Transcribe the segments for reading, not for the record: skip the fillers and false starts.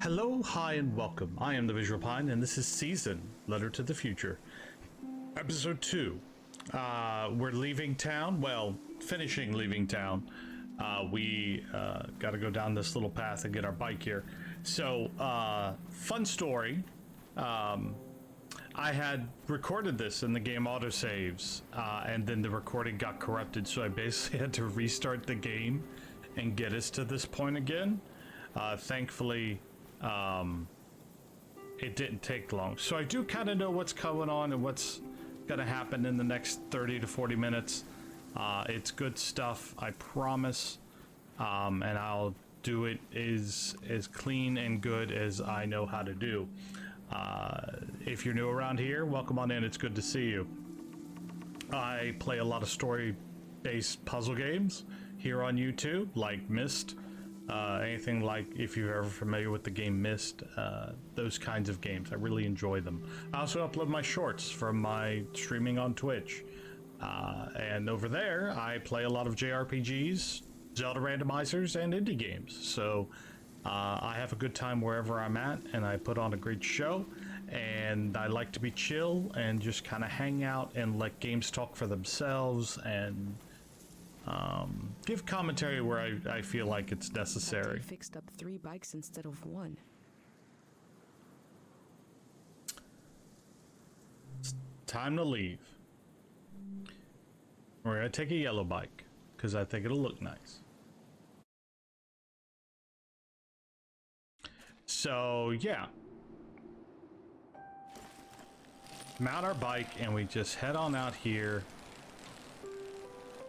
Hello, hi, and welcome. I am the Visual Pine, and this is Season Letter to the Future, Episode 2. We're leaving town. Well, finishing leaving town. We got to go down this little path and get our bike here. So, fun story. I had recorded this in the game autosaves, and then the recording got corrupted, so I basically had to restart the game and get us to this point again. Thankfully, it didn't take long. So I do kind of know what's going on and what's gonna happen in the next 30 to 40 minutes. It's good stuff, I promise. And I'll do it as clean and good as I know how to do. If you're new around here, welcome on in. It's good to see you. I play a lot of story-based puzzle games here on YouTube, like Myst. Anything like, if you're ever familiar with the game Myst, those kinds of games. I really enjoy them. I also upload my shorts from my streaming on Twitch. And over there, I play a lot of JRPGs, Zelda randomizers, and indie games. So I have a good time wherever I'm at, and I put on a great show. And I like to be chill and just kind of hang out and let games talk for themselves, and give commentary where I feel like it's necessary. They fixed up 3 bikes instead of 1. It's time to leave. We're gonna take a yellow bike because I think it'll look nice. So yeah, mount our bike and we just head on out here,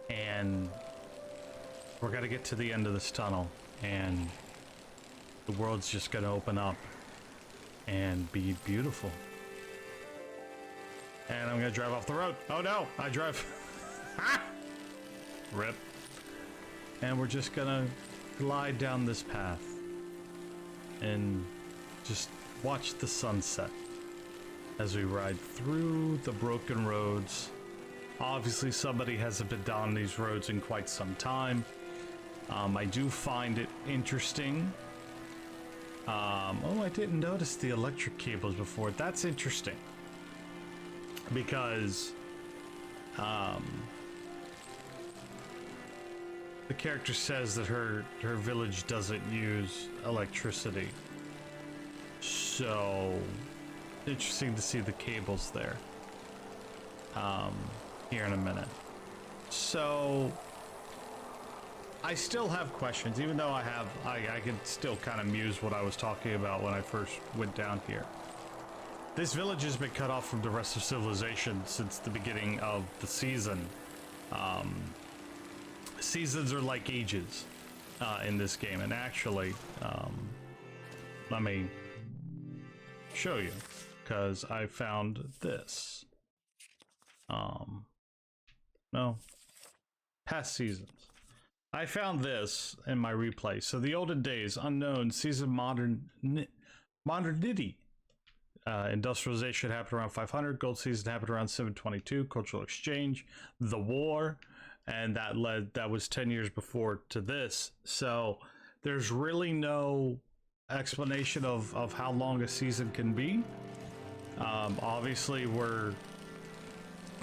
and we're gonna get to the end of this tunnel, and the world's just gonna open up and be beautiful. And I'm gonna drive off the road. Oh no, I drive. Rip. And we're just gonna glide down this path and just watch the sunset as we ride through the broken roads. Obviously somebody hasn't been down these roads in quite some time. I do find it interesting. Oh, I didn't notice the electric cables before. That's interesting, because the character says that her village doesn't use electricity. So interesting to see the cables there. Here in a minute. So I still have questions, even though I can still kind of muse what I was talking about when I first went down here. This village has been cut off from the rest of civilization since the beginning of the season. Seasons are like ages in this game, and actually, let me show you, because I found this. No, past seasons. I found this in my replay. So the olden days, unknown, season modernity. Industrialization happened around 500. Gold season happened around 722. Cultural exchange, the war, and that was 10 years before to this. So there's really no explanation of how long a season can be. Obviously we're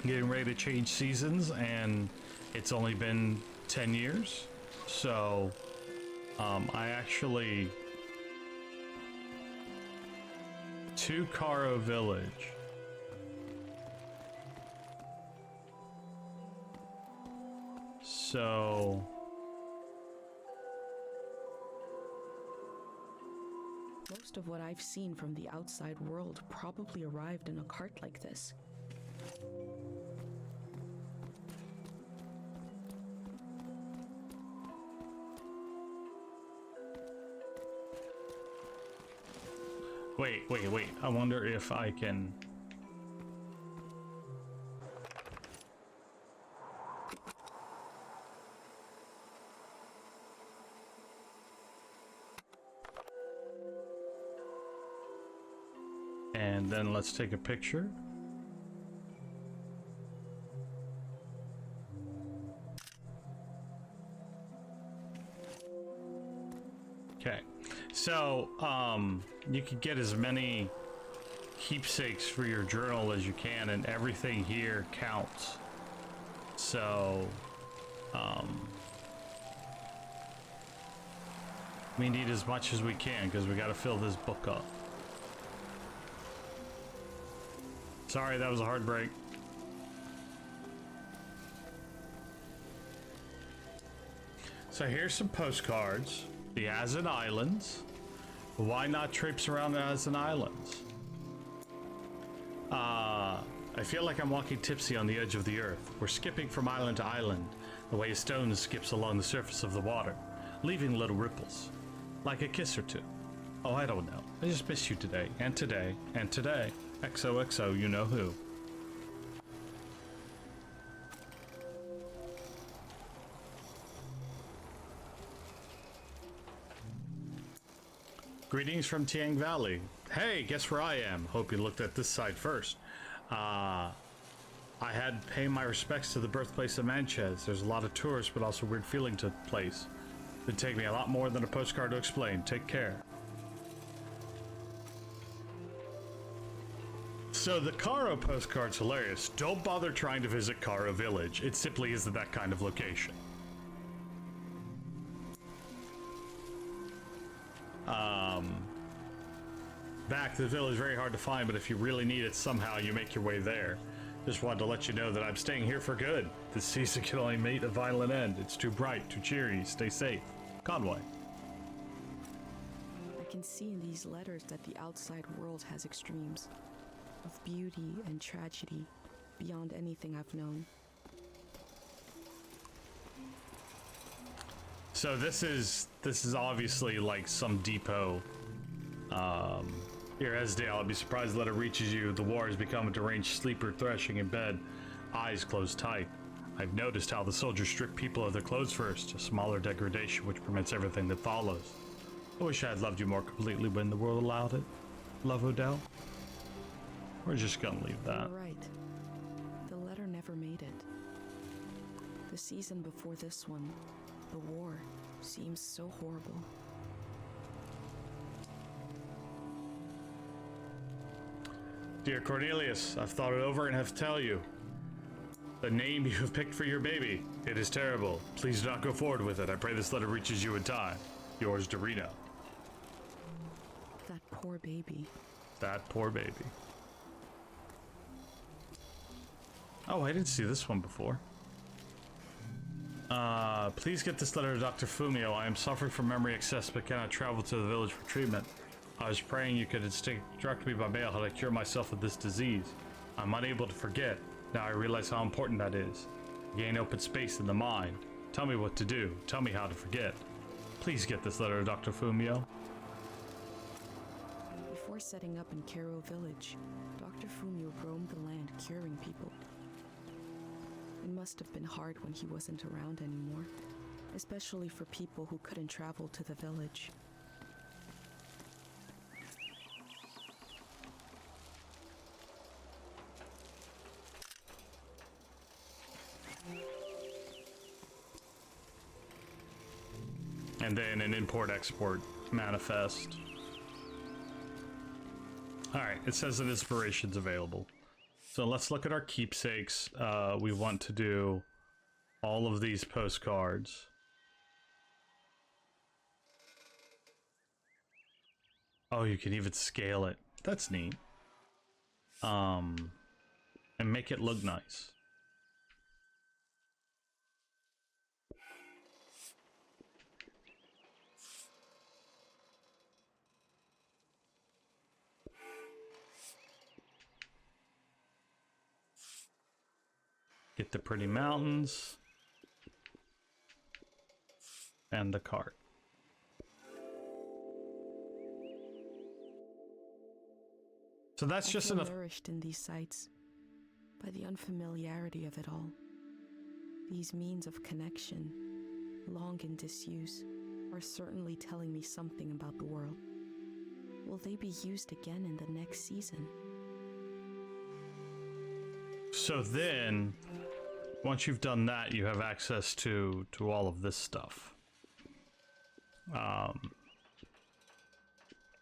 getting ready to change seasons, and it's only been 10 years. So I actually, to Karo Village. So Most of what I've seen from the outside world probably arrived in a cart like this. Wait. I wonder if I can... And then let's take a picture. Okay, So, you can get as many keepsakes for your journal as you can, and everything here counts. So, we need as much as we can because we got to fill this book up. Sorry, that was a hard break. So here's some postcards. The Azan Islands. Why not traipse around the Azan Islands? I feel like I'm walking tipsy on the edge of the earth. We're skipping from island to island, the way a stone skips along the surface of the water, leaving little ripples, like a kiss or two. Oh, I don't know. I just miss you today, and today, and today. XOXO, you know who. Greetings from Tiang Valley. Hey, guess where I am? Hope you looked at this side first. I had to pay my respects to the birthplace of Manchez. There's a lot of tourists, but also a weird feeling to the place. It'd take me a lot more than a postcard to explain. Take care. So the Karo postcard's hilarious. Don't bother trying to visit Karo Village. It simply isn't that kind of location. Back to the village, very hard to find, but if you really need it, somehow you make your way there. Just wanted to let you know that I'm staying here for good. This season can only meet a violent end. It's too bright, too cheery. Stay safe. Conway. I can see in these letters that the outside world has extremes of beauty and tragedy beyond anything I've known. So this is obviously like some depot. Here, Esdale, I'd be surprised the letter reaches you. The war has become a deranged sleeper threshing in bed, eyes closed tight. I've noticed how the soldiers strip people of their clothes first, a smaller degradation which permits everything that follows. I wish I had loved you more completely when the world allowed it. Love, Odell. We're just gonna leave that. You're right. The letter never made it. The season before this one, the war, seems so horrible. Dear Cornelius, I've thought it over and have to tell you. The name you have picked for your baby, it is terrible. Please do not go forward with it. I pray this letter reaches you in time. Yours, Dorino. That poor baby. That poor baby. Oh, I didn't see this one before. Please get this letter to Dr. Fumio. I am suffering from memory excess but cannot travel to the village for treatment. I was praying you could instruct me by mail how to cure myself of this disease. I'm unable to forget. Now I realize how important that is. Gain open space in the mind. Tell me what to do. Tell me how to forget. Please get this letter to Dr. Fumio. Before setting up in Karo Village, Dr. Fumio roamed the land curing people. It must have been hard when he wasn't around anymore, especially for people who couldn't travel to the village. And then an import-export manifest. Alright, it says that inspiration's available. So let's look at our keepsakes. We want to do all of these postcards. Oh, you can even scale it. That's neat. And make it look nice. Get the pretty mountains and the cart. So that's I just feel enough. nourished in these sights by the unfamiliarity of it all. These means of connection, long in disuse, are certainly telling me something about the world. Will they be used again in the next season? So then, once you've done that, you have access to all of this stuff.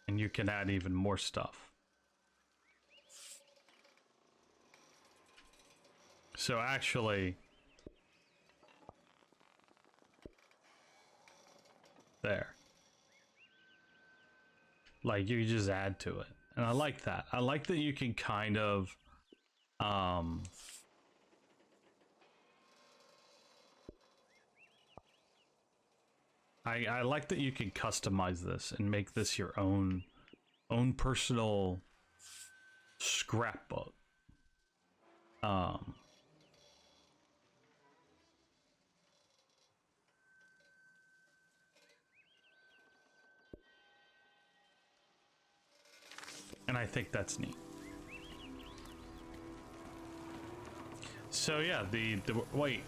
And you can add even more stuff. So actually, there. Like, you just add to it. And I like that. I like that you can kind of, I like that you can customize this and make this your own personal scrapbook. And I think that's neat. So yeah, the wait.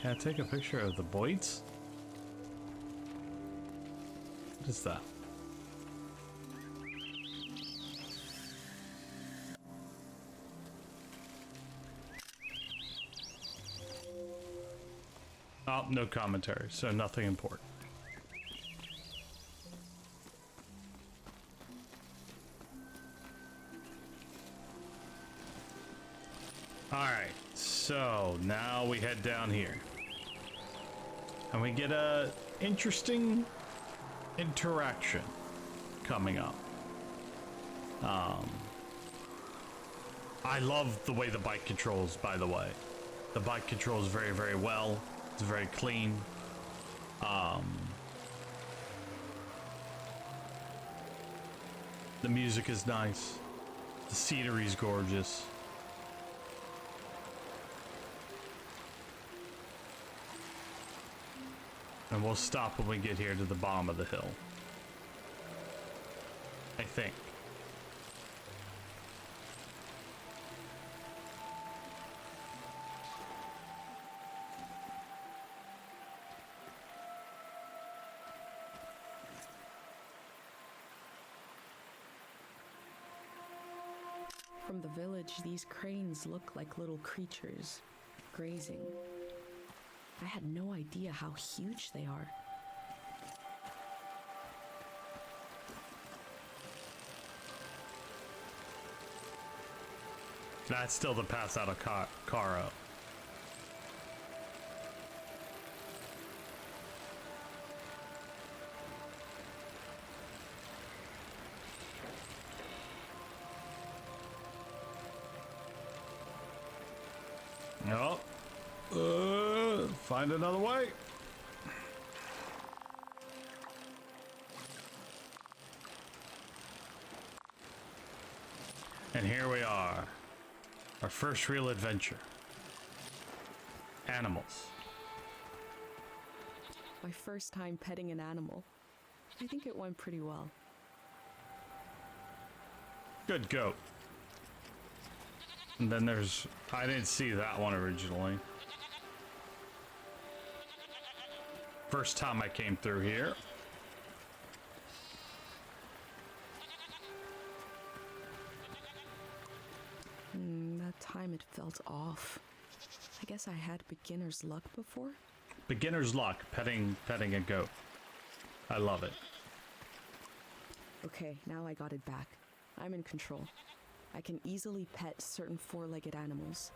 Can I take a picture of the Boyds? What is that? Oh, no commentary, so nothing important. Alright, so now we head down here. And we get a interesting interaction coming up. I love the way the bike controls, by the way. The bike controls very, very well. It's very clean. The music is nice. The scenery is gorgeous. And we'll stop when we get here to the bottom of the hill. I think. From the village, these cranes look like little creatures, grazing. I had no idea how huge they are. That's still the pass out of Caro. No. Find another way. And here we are. Our first real adventure. Animals. My first time petting an animal. I think it went pretty well. Good goat. And then there's... I didn't see that one originally. First time I came through here. That time it felt off. I guess I had beginner's luck before? Beginner's luck, petting a goat. I love it. Okay, now I got it back. I'm in control. I can easily pet certain four-legged animals.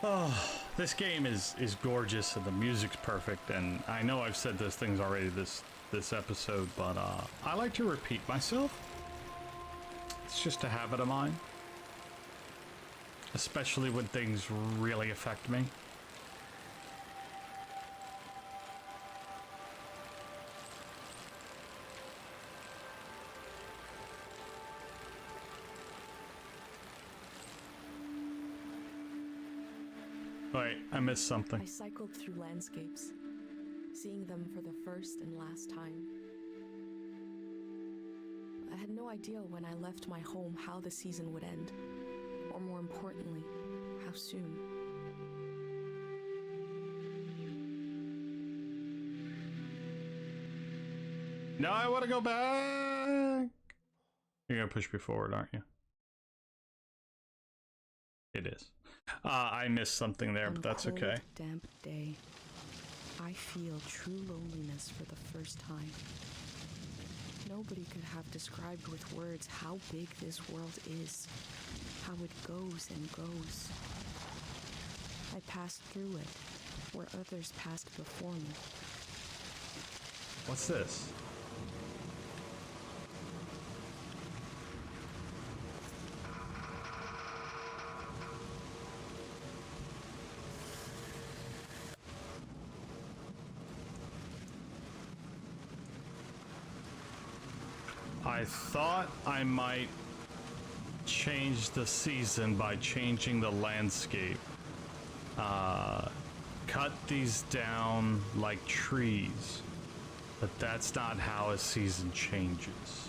Oh, this game is gorgeous and the music's perfect, and I know I've said those things already this episode, but I like to repeat myself. It's just a habit of mine, especially when things really affect me. Wait, I missed something. I cycled through landscapes, seeing them for the first and last time. I had no idea when I left my home how the season would end, or more importantly, how soon. No, I want to go back. You're gonna push me forward, aren't you? It is. I missed something there, but that's okay. On a cold, damp day, I feel true loneliness for the first time. Nobody could have described with words how big this world is, how it goes and goes. I passed through it, where others passed before me. What's this? I thought I might change the season by changing the landscape. Cut these down like trees, but that's not how a season changes.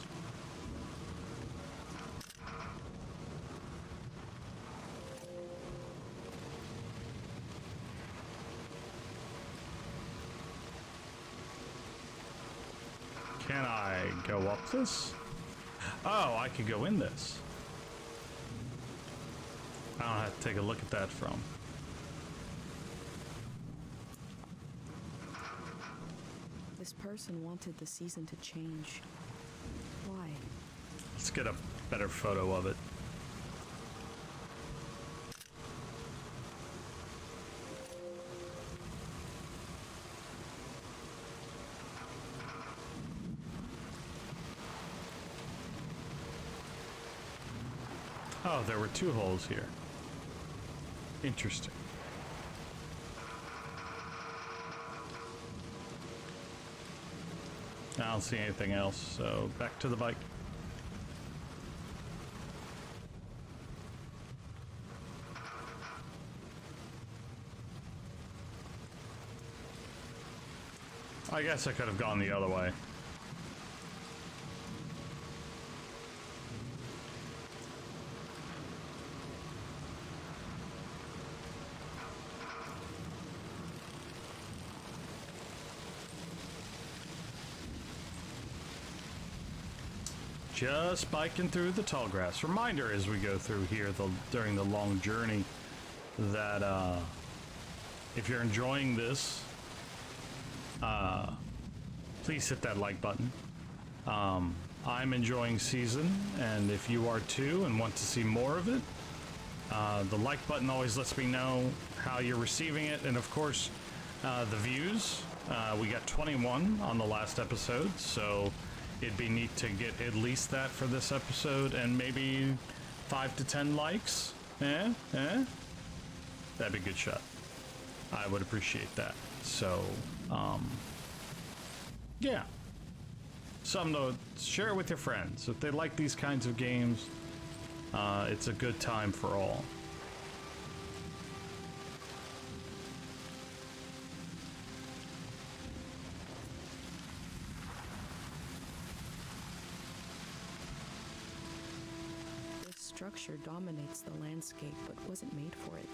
Can I go up this? Oh, I could go in this. I don't have to take a look at that from. This person wanted the season to change. Why? Let's get a better photo of it. Oh, there were two holes here. Interesting. I don't see anything else, so back to the bike. I guess I could have gone the other way. Just biking through the tall grass. Reminder as we go through here during the long journey that if you're enjoying this, please hit that like button. I'm enjoying Season, and if you are too and want to see more of it, the like button always lets me know how you're receiving it, and of course the views. We got 21 on the last episode, so it'd be neat to get at least that for this episode, and maybe 5 to 10 likes. That'd be a good shot. I would appreciate that. So, yeah. Something to share with your friends. If they like these kinds of games, it's a good time for all. Structure dominates the landscape but wasn't made for it.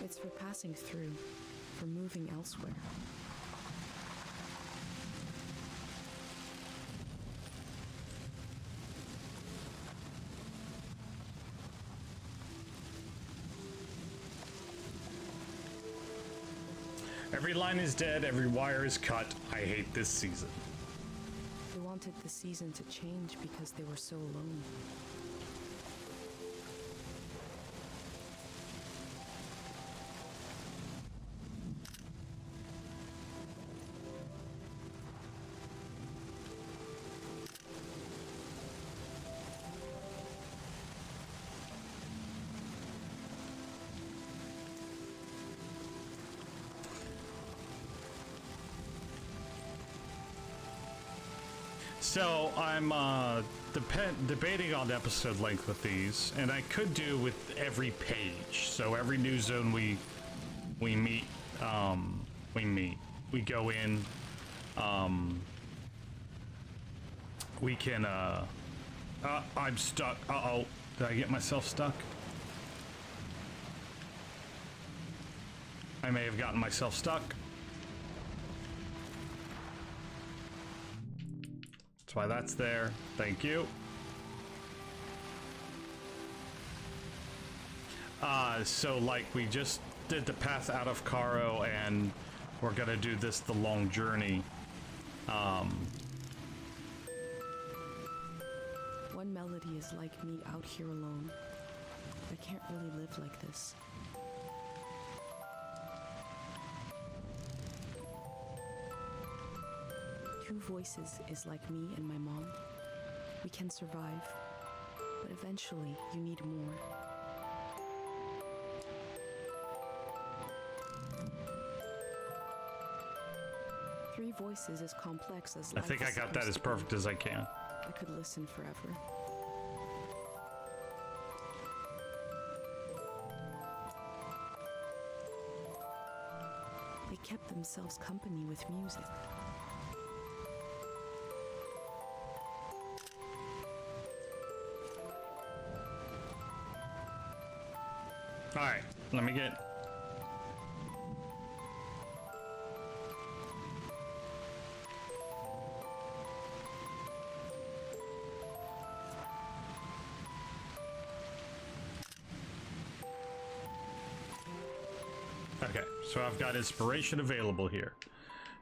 It's for passing through, for moving elsewhere. Every line is dead, every wire is cut. I hate this season. They wanted the season to change because they were so alone. So I'm debating on episode length with these, and I could do with every page. So every new zone we meet, we go in, we can. I'm stuck. Uh-oh, did I get myself stuck? I may have gotten myself stuck. That's why that's there. Thank you. So like we just did the path out of Caro and we're gonna do this the long journey. One melody is like me out here alone. I can't really live like this. Two voices is like me and my mom. We can survive, but eventually you need more. Three voices is complex as I life think I is got that supposed as to be. perfect as I can. I could listen forever. They kept themselves company with music. All right, let me get. Okay, so I've got inspiration available here.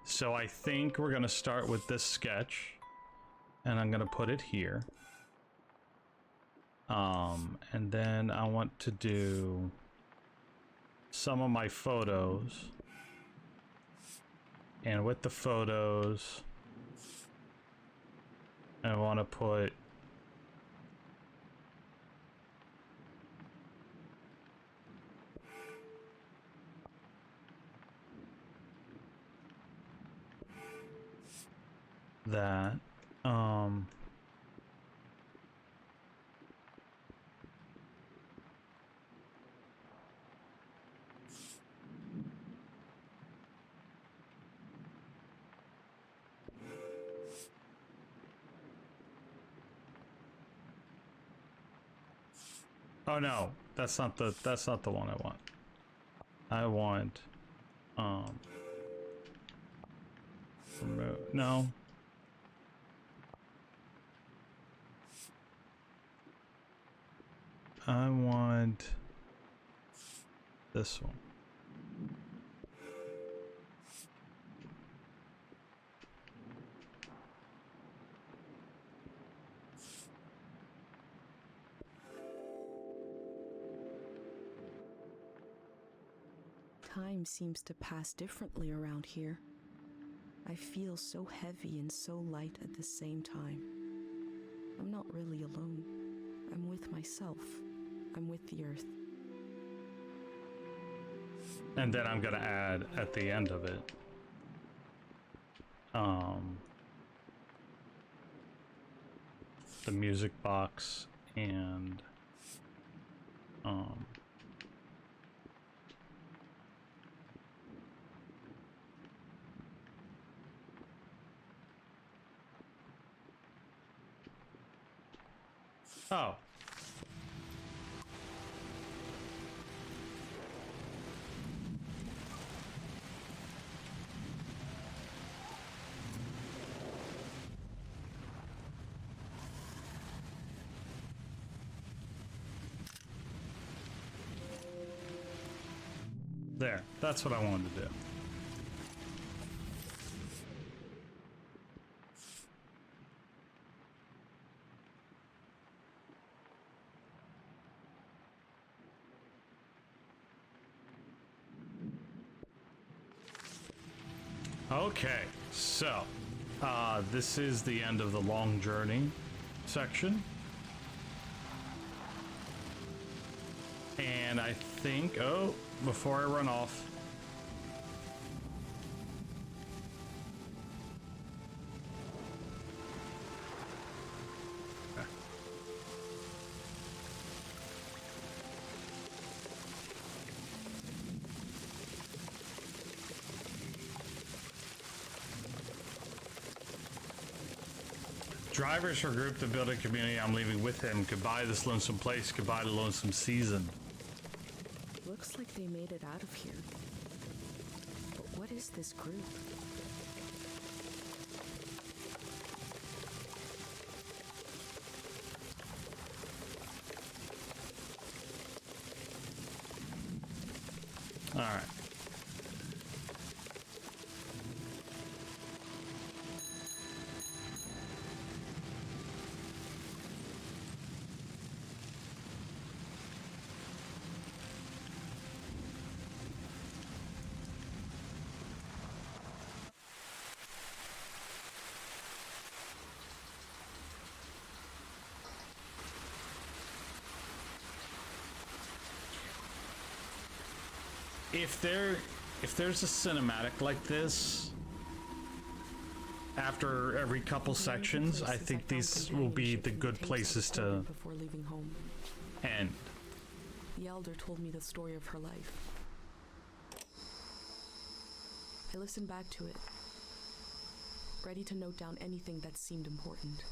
So I think we're gonna start with this sketch, and I'm gonna put it here. And then I want to do some of my photos, and with the photos, I want to put that. Oh no, that's not the one I want. I want no. I want this one. Time seems to pass differently around here. I feel so heavy and so light at the same time. I'm not really alone. I'm with myself. I'm with the earth. And then I'm gonna add at the end of it. The music box and oh. There, that's what I wanted to do. Okay, so this is the end of the long journey section. And I think, oh, before I run off, drivers are grouped to build a community. I'm leaving with him. Goodbye, this lonesome place. Goodbye, the lonesome season. Looks like they made it out of here. But what is this group? Alright. If there's a cinematic like this after every couple sections, I think these will be the good places to before leaving home. end. The elder told me the story of her life. I listened back to it, ready to note down anything that seemed important.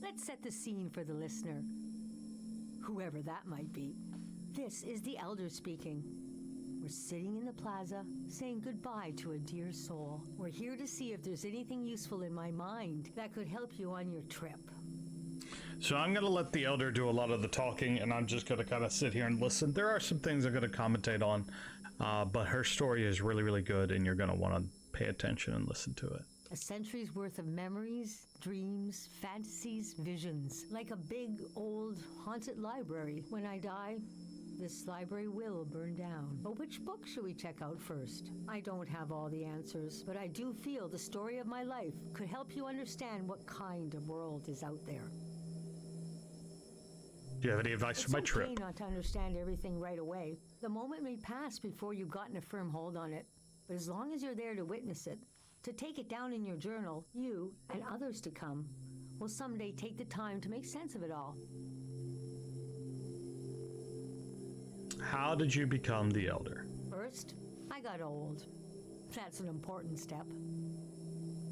Let's set the scene for the listener, whoever that might be. This is the elder speaking. We're sitting in the plaza, saying goodbye to a dear soul. We're here to see if there's anything useful in my mind that could help you on your trip. So I'm going to let the elder do a lot of the talking, and I'm just going to kind of sit here and listen. There are some things I'm going to commentate on, but her story is really, really good, and you're going to want to pay attention and listen to it. A century's worth of memories, dreams, fantasies, visions. Like a big, old, haunted library. When I die, this library will burn down. But which book should we check out first? I don't have all the answers, but I do feel the story of my life could help you understand what kind of world is out there. Do you have any advice for my trip? It's okay not to understand everything right away. The moment may pass before you've gotten a firm hold on it. But as long as you're there to witness it, to take it down in your journal, you and others to come will someday take the time to make sense of it all. How did you become the elder? First, I got old. That's an important step.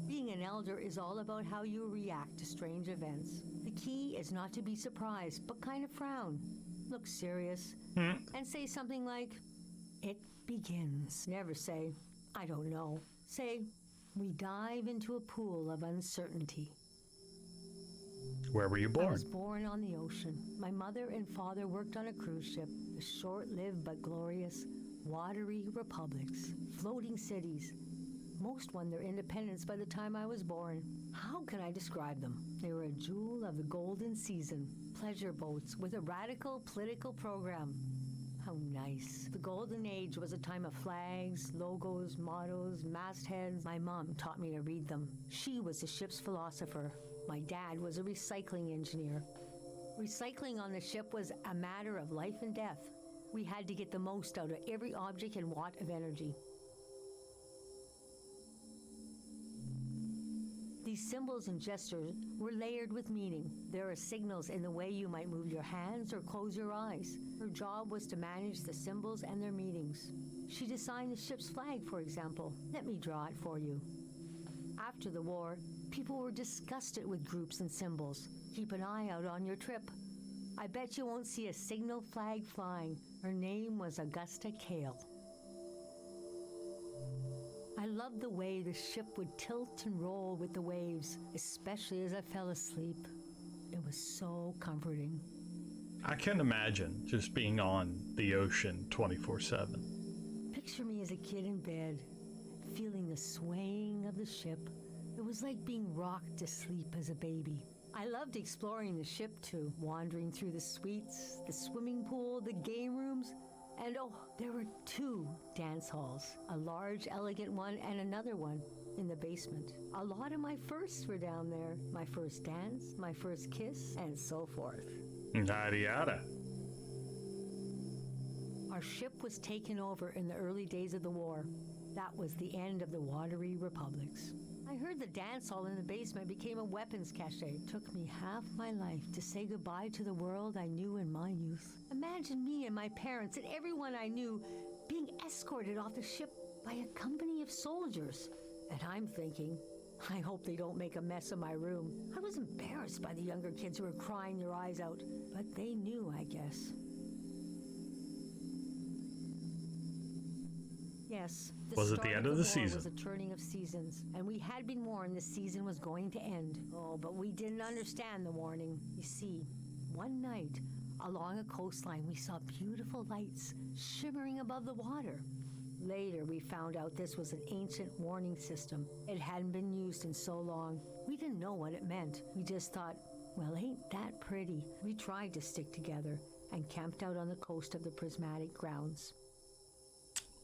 Being an elder is all about how you react to strange events. The key is not to be surprised, but kind of frown, look serious, and say something like, "It begins." Never say, "I don't know." Say, "We dive into a pool of uncertainty." Where were you I born? was born on the ocean. My mother and father worked on a cruise ship. The short-lived but glorious watery republics, floating cities. Most won their independence by the time I was born. How can I describe them? They were a jewel of the golden season. Pleasure boats with a radical political program. How nice. The golden age was a time of flags, logos, mottos, mastheads. My mom taught me to read them. She was the ship's philosopher. My dad was a recycling engineer. Recycling on the ship was a matter of life and death. We had to get the most out of every object and watt of energy. These symbols and gestures were layered with meaning. There are signals in the way you might move your hands or close your eyes. Her job was to manage the symbols and their meanings. She designed the ship's flag, for example. Let me draw it for you. After the war, people were disgusted with groups and symbols. Keep an eye out on your trip. I bet you won't see a signal flag flying. Her name was Augusta Kale. I loved the way the ship would tilt and roll with the waves, especially as I fell asleep. It was so comforting. I can imagine just being on the ocean 24/7. Picture me as a kid in bed, feeling the swaying of the ship. It was like being rocked to sleep as a baby. I loved exploring the ship too, wandering through the suites, the swimming pool, the game rooms. And oh, there were two dance halls, a large, elegant one and another one in the basement. A lot of my firsts were down there. My first dance, my first kiss, and so forth. Yada yada. Our ship was taken over in the early days of the war. That was the end of the watery republics. I heard the dance hall in the basement became a weapons cache. It took me half my life to say goodbye to the world I knew in my youth. Imagine me and my parents and everyone I knew being escorted off the ship by a company of soldiers. And I'm thinking, I hope they don't make a mess of my room. I was embarrassed by the younger kids who were crying their eyes out, but they knew, I guess. Yes. Was it the start end of the war season? Was a turning of seasons, and we had been warned the season was going to end. Oh, but we didn't understand the warning. You see, one night, along a coastline, we saw beautiful lights shimmering above the water. Later, we found out this was an ancient warning system. It hadn't been used in so long. We didn't know what it meant. We just thought, well, ain't that pretty? We tried to stick together and camped out on the coast of the Prismatic Grounds.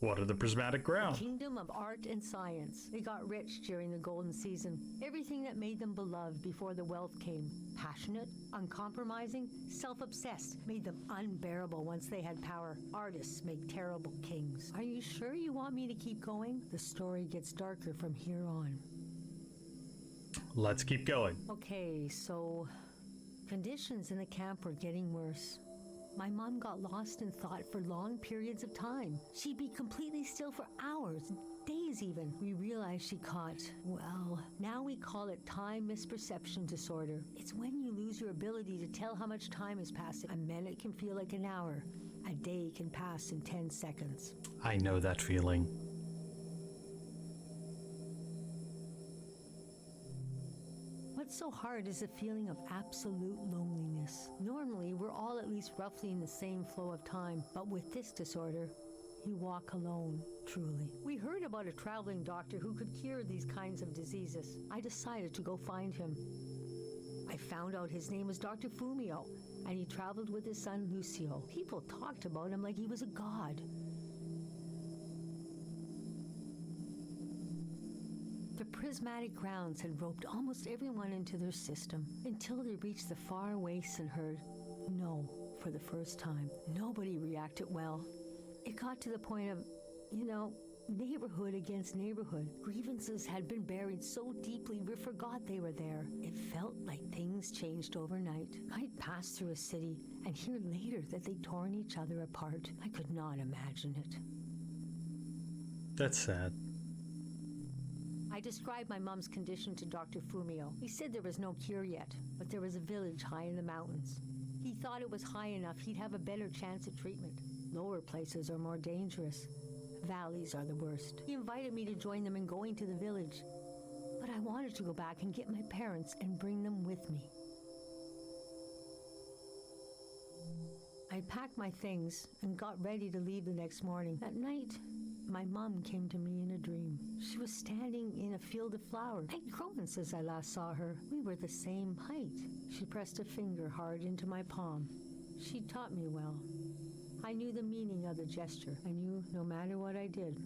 What are the prismatic grounds? Kingdom of art and science. They got rich during the golden season. Everything that made them beloved before the wealth came. Passionate, uncompromising, self-obsessed, made them unbearable once they had power. Artists make terrible kings. Are you sure you want me to keep going? The story gets darker from here on. Let's keep going. Okay, so conditions in the camp were getting worse. My mom got lost in thought for long periods of time. She'd be completely still for hours, days even. We realized she caught, well, now we call it time misperception disorder. It's when you lose your ability to tell how much time is passing. A minute can feel like an hour. A day can pass in 10 seconds. I know that feeling. What's so hard is the feeling of absolute loneliness. Normally, we're all at least roughly in the same flow of time, but with this disorder, you walk alone, truly. We heard about a traveling doctor who could cure these kinds of diseases. I decided to go find him. I found out his name was Dr. Fumio, and he traveled with his son Lucio. People talked about him like he was a god. The Prismatic Grounds had roped almost everyone into their system until they reached the far wastes and heard no for the first time. Nobody reacted well. It got to the point of, neighborhood against neighborhood. Grievances had been buried so deeply we forgot they were there. It felt like things changed overnight. I'd passed through a city and hear later that they'd torn each other apart. I could not imagine it. That's sad. I described my mom's condition to Dr. Fumio. He said there was no cure yet, but there was a village high in the mountains. He thought it was high enough he'd have a better chance at treatment. Lower places are more dangerous. Valleys are the worst. He invited me to join them in going to the village, but I wanted to go back and get my parents and bring them with me. I packed my things and got ready to leave the next morning. That night, my mom came to me in a dream. She was standing in a field of flowers. I'd grown since I last saw her. We were the same height. She pressed a finger hard into my palm. She taught me well. I knew the meaning of the gesture. I knew no matter what I did,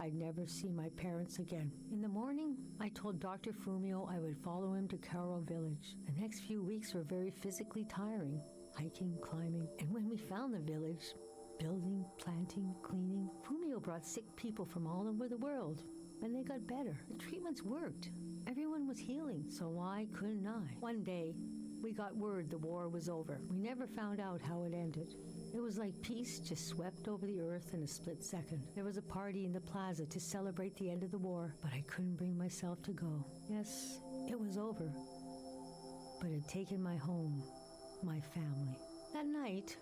I'd never see my parents again. In the morning, I told Dr. Fumio I would follow him to Karo village. The next few weeks were very physically tiring. Hiking, climbing, and when we found the village, building, planting, cleaning, Fumio brought sick people from all over the world, and they got better. The treatments worked. Everyone was healing, so why couldn't I? One day, we got word the war was over. We never found out how it ended. It was like peace just swept over the earth in a split second. There was a party in the plaza to celebrate the end of the war, but I couldn't bring myself to go. Yes, it was over, but it had taken my home, my family. That night,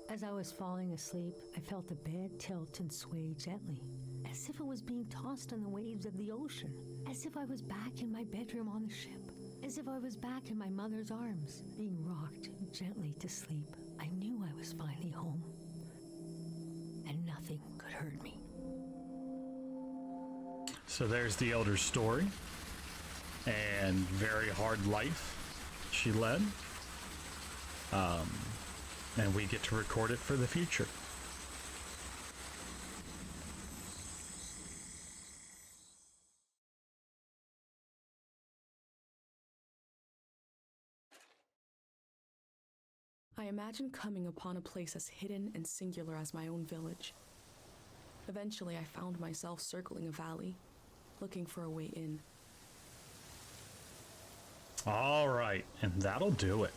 as I was falling asleep, I felt the bed tilt and sway gently, as if it was being tossed on the waves of the ocean, as if I was back in my bedroom on the ship, as if I was back in my mother's arms, being rocked gently to sleep. I knew I was finally home, and nothing could hurt me. So there's the Elder's story, and very hard life she led. And we get to record it for the future. I imagine coming upon a place as hidden and singular as my own village. Eventually, I found myself circling a valley, looking for a way in. All right, and that'll do it.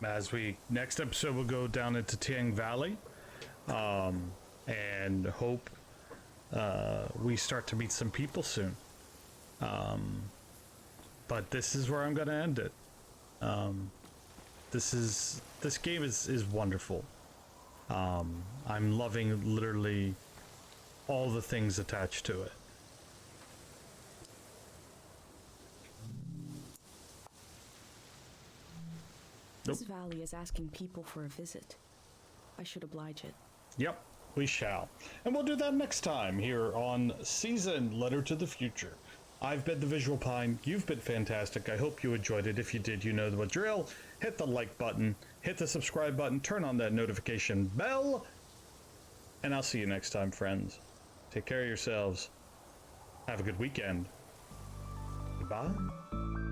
As next episode we'll go down into Tiang Valley, and hope we start to meet some people soon. But this is where I'm gonna end it. This game is wonderful. I'm loving literally all the things attached to it. This valley is asking people for a visit. I should oblige it. Yep, we shall. And we'll do that next time here on Season Letter to the Future. I've been the Visual Pine. You've been fantastic. I hope you enjoyed it. If you did, you know the drill. Hit the like button, hit the subscribe button, turn on that notification bell, and I'll see you next time, friends. Take care of yourselves. Have a good weekend. Goodbye.